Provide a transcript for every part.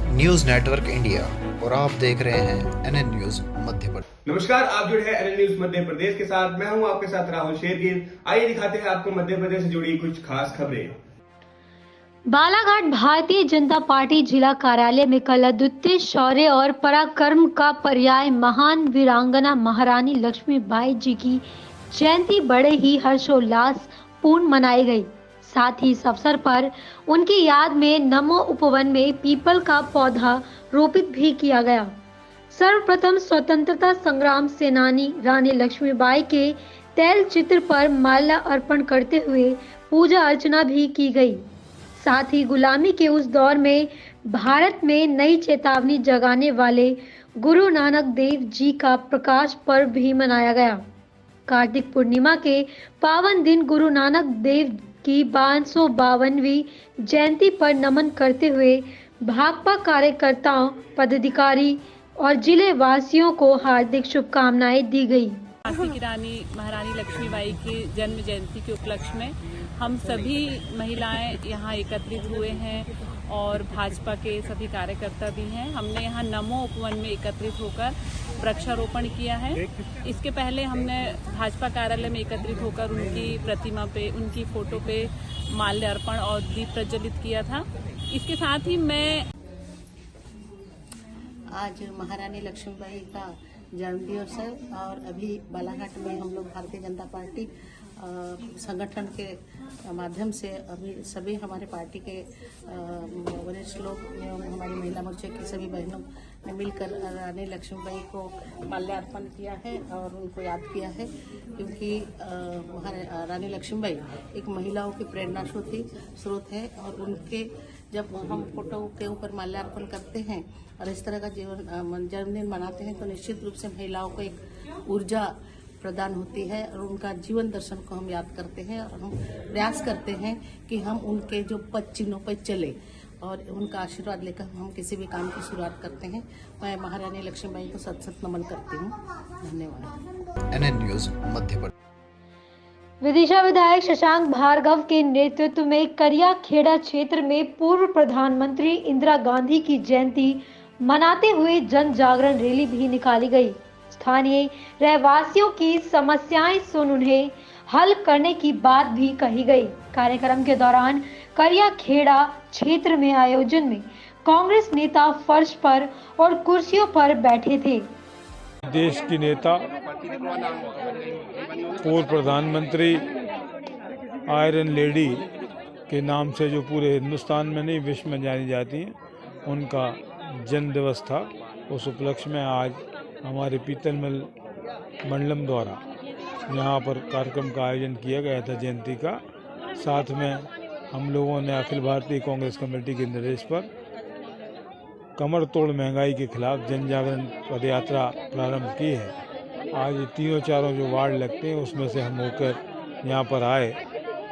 News network India और आप देख रहे हैं एनएन न्यूज मध्य प्रदेश। नमस्कार, आप जुड़े हैं एनएन न्यूज मध्य प्रदेश के साथ। मैं हूं आपके साथ राहुल शेरगिल। आइए दिखाते हैं आपको मध्य प्रदेश से जुड़ी कुछ खास खबरें। बालाघाट भारतीय जनता पार्टी जिला कार्यालय में कल अद्वितीय शौर्य और पराक्रम का पर्याय महान वीरांगना महारानी लक्ष्मीबाई जी की जयंती बड़े ही हर्षोल्लास पूर्ण मनाई गई। साथ ही इस अवसर पर उनकी याद में नमो उपवन में पीपल का पौधा रोपित भी किया गया। सर्वप्रथम स्वतंत्रता संग्राम सेनानी रानी लक्ष्मीबाई के तैल चित्र पर माल्या अर्पण करते हुए पूजा अर्चना भी की गई। साथ ही गुलामी के उस दौर में भारत में नई चेतावनी जगाने वाले गुरु नानक देव जी का प्रकाश पर्व भी मनाया गया। कार्तिक पूर्णिमा के पावन दिन गुरु नानक देव की 552वीं जयंती पर नमन करते हुए भाकपा कार्यकर्ताओं, पदाधिकारी और जिले वासियों को हार्दिक शुभकामनाएं दी गई। झांसी की रानी महारानी लक्ष्मीबाई की जन्म जयंती के उपलक्ष्य में हम सभी महिलाएं यहाँ एकत्रित हुए हैं और भाजपा के सभी कार्यकर्ता भी हैं। हमने यहाँ नमो उपवन में एकत्रित होकर वृक्षारोपण किया है। इसके पहले हमने भाजपा कार्यालय में एकत्रित होकर उनकी प्रतिमा पे, उनकी फोटो पे माल्यार्पण और दीप प्रज्वलित किया था। इसके साथ ही मैं आज महारानी लक्ष्मीबाई का जन्म दिवस है और अभी बालाघाट में हम लोग भारतीय जनता पार्टी संगठन के माध्यम से अभी सभी हमारे पार्टी के वरिष्ठ लोग एवं हमारी महिला मोर्चे की सभी बहनों ने मिलकर रानी लक्ष्मीबाई को माल्यार्पण किया है और उनको याद किया है, क्योंकि रानी लक्ष्मीबाई एक महिलाओं की प्रेरणा स्रोत है और उनके जब हम फोटो के ऊपर माल्यार्पण करते हैं और इस तरह का जन्मदिन मनाते हैं तो निश्चित रूप से महिलाओं को एक ऊर्जा प्रदान होती है और उनका जीवन दर्शन को हम याद करते हैं और हम प्रयास करते हैं कि हम उनके जो पद चिन्हों पर चले और उनका आशीर्वाद लेकर हम किसी भी काम की शुरुआत करते हैं। मैं महारानी लक्ष्मीबाई को सत नमन करती हूँ। धन्यवाद। NN news Madhya Pradesh. विदिशा विधायक शशांक भार्गव के नेतृत्व में करिया खेड़ा क्षेत्र में पूर्व प्रधानमंत्री इंदिरा गांधी की जयंती मनाते हुए जन जागरण रैली भी निकाली गई। स्थानीय रहवासियों की समस्याएं सुन उन्हें हल करने की बात भी कही गई। कार्यक्रम के दौरान करिया खेड़ा क्षेत्र में आयोजन में कांग्रेस नेता फर्श पर और कुर्सियों पर बैठे थे। देश की नेता, पूर्व प्रधानमंत्री, आयरन लेडी के नाम से जो पूरे हिंदुस्तान में नहीं विश्व में जानी जाती हैं, उनका जन्म दिवस था। उस उपलक्ष्य में आज हमारे पीतल मिल मंडलम द्वारा यहाँ पर कार्यक्रम का आयोजन किया गया था जयंती का। साथ में हम लोगों ने अखिल भारतीय कांग्रेस कमेटी के निर्देश पर कमर तोड़ महंगाई के खिलाफ जन जागरण पदयात्रा प्रारंभ की है। आज ये तीनों चारों जो वार्ड लगते हैं उसमें से हम होकर यहाँ पर आए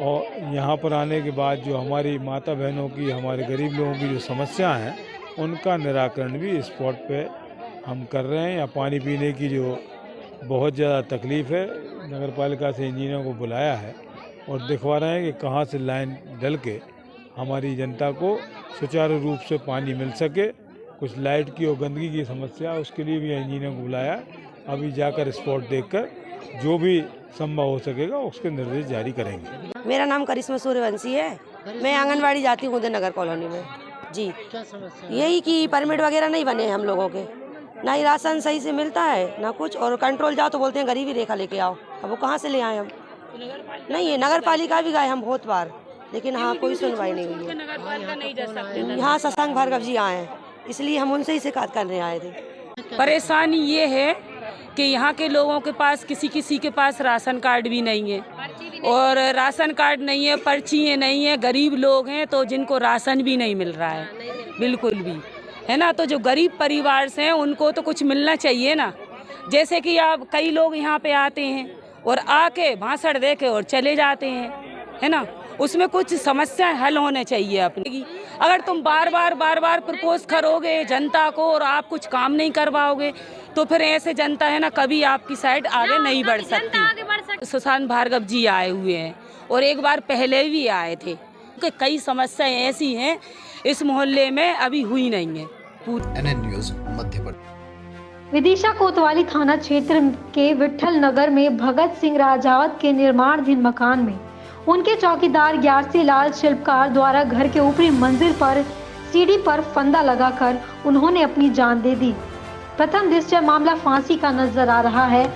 और यहाँ पर आने के बाद जो हमारी माता बहनों की, हमारे गरीब लोगों की जो समस्या हैं उनका निराकरण भी स्पॉट पे हम कर रहे हैं। या पानी पीने की जो बहुत ज़्यादा तकलीफ़ है, नगर पालिका से इंजीनियरों को बुलाया है और दिखवा रहे हैं कि कहाँ से लाइन डल के हमारी जनता को सुचारू रूप से पानी मिल सके। कुछ लाइट की और गंदगी की समस्या, उसके लिए भी इंजीनियरों को बुलाया। अभी जाकर स्पॉट देखकर जो भी संभव हो सकेगा उसके निर्देश जारी करेंगे। मेरा नाम करिश्मा सूर्यवंशी है। मैं आंगनवाड़ी जाती हूँ उदय नगर कॉलोनी में जी। यही कि परमिट वगैरह नहीं बने हैं हम लोगों के, ना ही राशन सही से मिलता है ना कुछ, और कंट्रोल जाओ तो बोलते हैं गरीबी रेखा लेके आओ। अब वो कहाँ से ले आए हम? नहीं है, नगर पालिका भी गए हम बहुत बार, लेकिन हाँ कोई सुनवाई नहीं हुई है। यहाँ शशांक भार्गव जी आए हैं, इसलिए हम उनसे ही शिकायत करने आए थे। परेशानी ये है कि यहाँ के लोगों के पास किसी के पास राशन कार्ड भी नहीं है, और राशन कार्ड नहीं है, पर्चियाँ नहीं है, गरीब लोग हैं तो जिनको राशन भी नहीं मिल रहा है बिल्कुल भी, है ना। तो जो गरीब परिवार से हैं उनको तो कुछ मिलना चाहिए ना। जैसे कि आप कई लोग यहाँ पे आते हैं और आके भाषण दे के और चले जाते हैं, है ना। उसमें कुछ समस्याएं हल होने चाहिए अपनी। अगर तुम बार बार प्रपोज करोगे जनता को और आप कुछ काम नहीं करवाओगे तो फिर ऐसे जनता है ना कभी आपकी साइड आगे नहीं बढ़ सकती। शशांक भार्गव जी आए हुए हैं और एक बार पहले भी आए थे। कई समस्याएं ऐसी हैं इस मोहल्ले में अभी हुई नहीं है। NN news Madhya Pradesh. विदिशा कोतवाली थाना क्षेत्र के विठल नगर में भगत सिंह राजावत के निर्माणाधीन मकान में उनके चौकीदार ग्यारसी लाल शिल्पकार द्वारा घर के ऊपरी मंजिल पर सीढ़ी पर फंदा लगाकर उन्होंने अपनी जान दे दी। प्रथम दृष्टया मामला फांसी का नजर आ रहा है।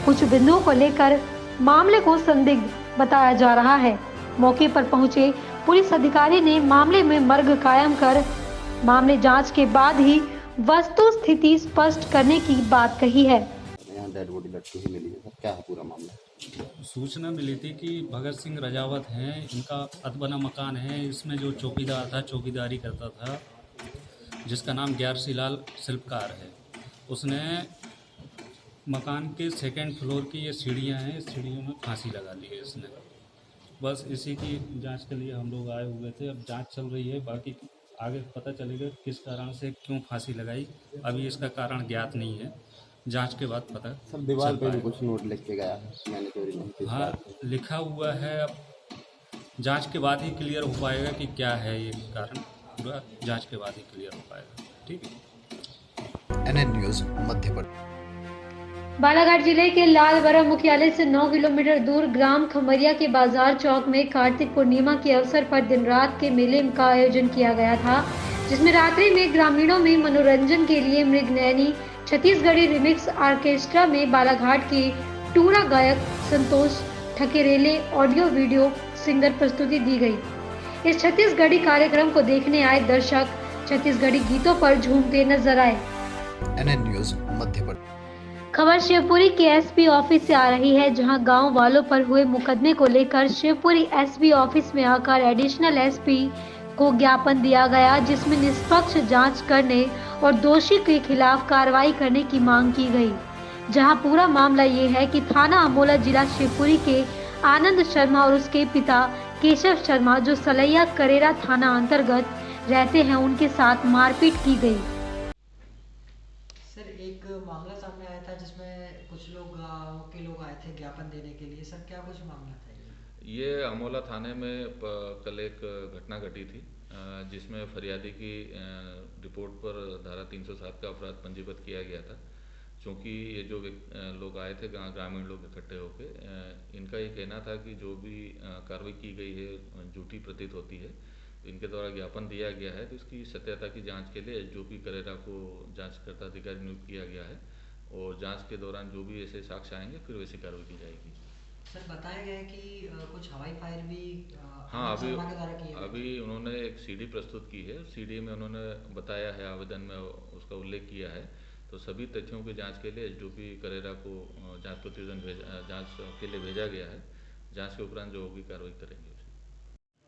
कुछ बिंदुओं को लेकर मामले को संदिग्ध बताया जा रहा है। मौके पर पहुंचे पुलिस अधिकारी ने मामले में मर्ग कायम कर मामले जांच के बाद ही वस्तु स्थिति स्पष्ट करने की बात कही है। यहाँ डेड बॉडी लटकी हुई मिली है सर, क्या है पूरा मामला? सूचना मिली थी कि भगत सिंह राजावत हैं, इनका अदबना मकान है। इसमें जो चौकीदार था, चौकीदारी करता था, जिसका नाम ग्यारसी लाल शिल्पकार है, उसने मकान के सेकंड फ्लोर की ये सीढ़ियाँ हैं, इस सीढ़ियों में फांसी लगा ली है इसने। बस इसी की जांच के लिए हम लोग आए हुए थे। अब जांच चल रही है, बाकी आगे पता चलेगा किस कारण से क्यों फांसी लगाई। अभी इसका कारण ज्ञात नहीं है, जांच के बाद पता सर दीवार पे भी कुछ नोट लिख के गया है, मैंने चोरी नहीं की। हाँ, लिखा हुआ है। अब जांच के बाद ही क्लियर हो पाएगा कि क्या है ये कारण, पूरा जांच के बाद ही क्लियर हो पाएगा। ठीक है। NN news Madhya Pradesh. बालाघाट जिले के लालबरा मुख्यालय से 9 किलोमीटर दूर ग्राम खमरिया के बाजार चौक में कार्तिक पूर्णिमा के अवसर पर दिन रात के मेले का आयोजन किया गया था, जिसमें रात्रि में ग्रामीणों में मनोरंजन के लिए मृगनयनी छत्तीसगढ़ी रिमिक्स ऑर्केस्ट्रा में बालाघाट के टूरा गायक संतोष ठकेरेले ऑडियो वीडियो सिंगर प्रस्तुति दी गई। इस छत्तीसगढ़ी कार्यक्रम को देखने आए दर्शक छत्तीसगढ़ी गीतों पर झूमते नजर आए। NN news Madhya Pradesh. खबर शिवपुरी के एसपी ऑफिस से आ रही है, जहां गांव वालों पर हुए मुकदमे को लेकर शिवपुरी एसपी ऑफिस में आकर एडिशनल एसपी को ज्ञापन दिया गया, जिसमें निष्पक्ष जांच करने और दोषी के खिलाफ कार्रवाई करने की मांग की गई। जहां पूरा मामला ये है कि थाना अमोला जिला शिवपुरी के आनंद शर्मा और उसके पिता केशव शर्मा, जो सलैया करेरा थाना अंतर्गत रहते हैं, उनके साथ मारपीट की गई। सर एक मामला सामने आया था जिसमें कुछ लोग गाँव के लोग आए थे ज्ञापन देने के लिए। सर क्या कुछ मामला था ये? अमोला थाने में कल एक घटना घटी थी, जिसमें फरियादी की रिपोर्ट पर धारा 307 का अपराध पंजीबद्ध किया गया था। क्योंकि ये जो लोग आए थे, ग्रामीण लोग इकट्ठे होकर, इनका ये कहना था कि जो भी कार्रवाई की गई है झूठी प्रतीत होती है। इनके द्वारा ज्ञापन दिया गया है, तो इसकी सत्यता की जांच के लिए एसडीओपी करेरा को जांचकर्ता अधिकारी नियुक्त किया गया है, और जांच के दौरान जो भी ऐसे साक्ष्य आएंगे फिर वैसी कार्रवाई की जाएगी। सर बताया गया है कि कुछ हवाई फायर भी हाँ, अभी उन्होंने एक सीडी प्रस्तुत की है। सीडी में उन्होंने बताया है, आवेदन में उसका उल्लेख किया है। तो सभी तथ्यों की जांच के लिए एसडीओपी करेरा को जांच प्रतिवेदन जांच के लिए भेजा गया है। जांच के उपरांत जो होगी कार्रवाई करेंगे।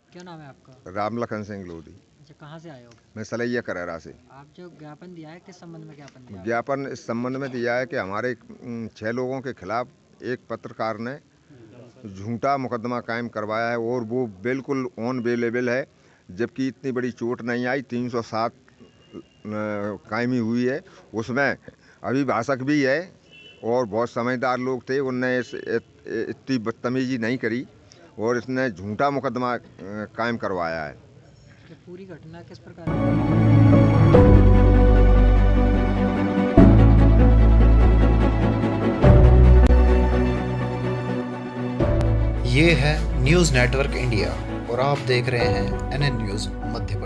क्या नाम है आपका? राम लखन सिंह लोधी। अच्छा, कहाँ से आए हो? मैं सलैया करेरा से। आप जो ज्ञापन दिया है किस संबंध में ज्ञापन दिया? ज्ञापन इस संबंध में दिया है कि हमारे 6 लोगों के खिलाफ एक पत्रकार ने झूठा मुकदमा कायम करवाया है, और वो बिल्कुल ऑन अवेलेबल है, जबकि इतनी बड़ी चोट नहीं आई। 307 कायमी हुई है, उसमें अभिभाषक भी है और बहुत समझदार लोग थे। उनने इतनी बदतमीजी नहीं करी और इसने झूठा मुकदमा कायम करवाया है। तो पूरी घटना किस प्रकार? ये है न्यूज नेटवर्क इंडिया और आप देख रहे हैं NN न्यूज मध्य प्रदेश।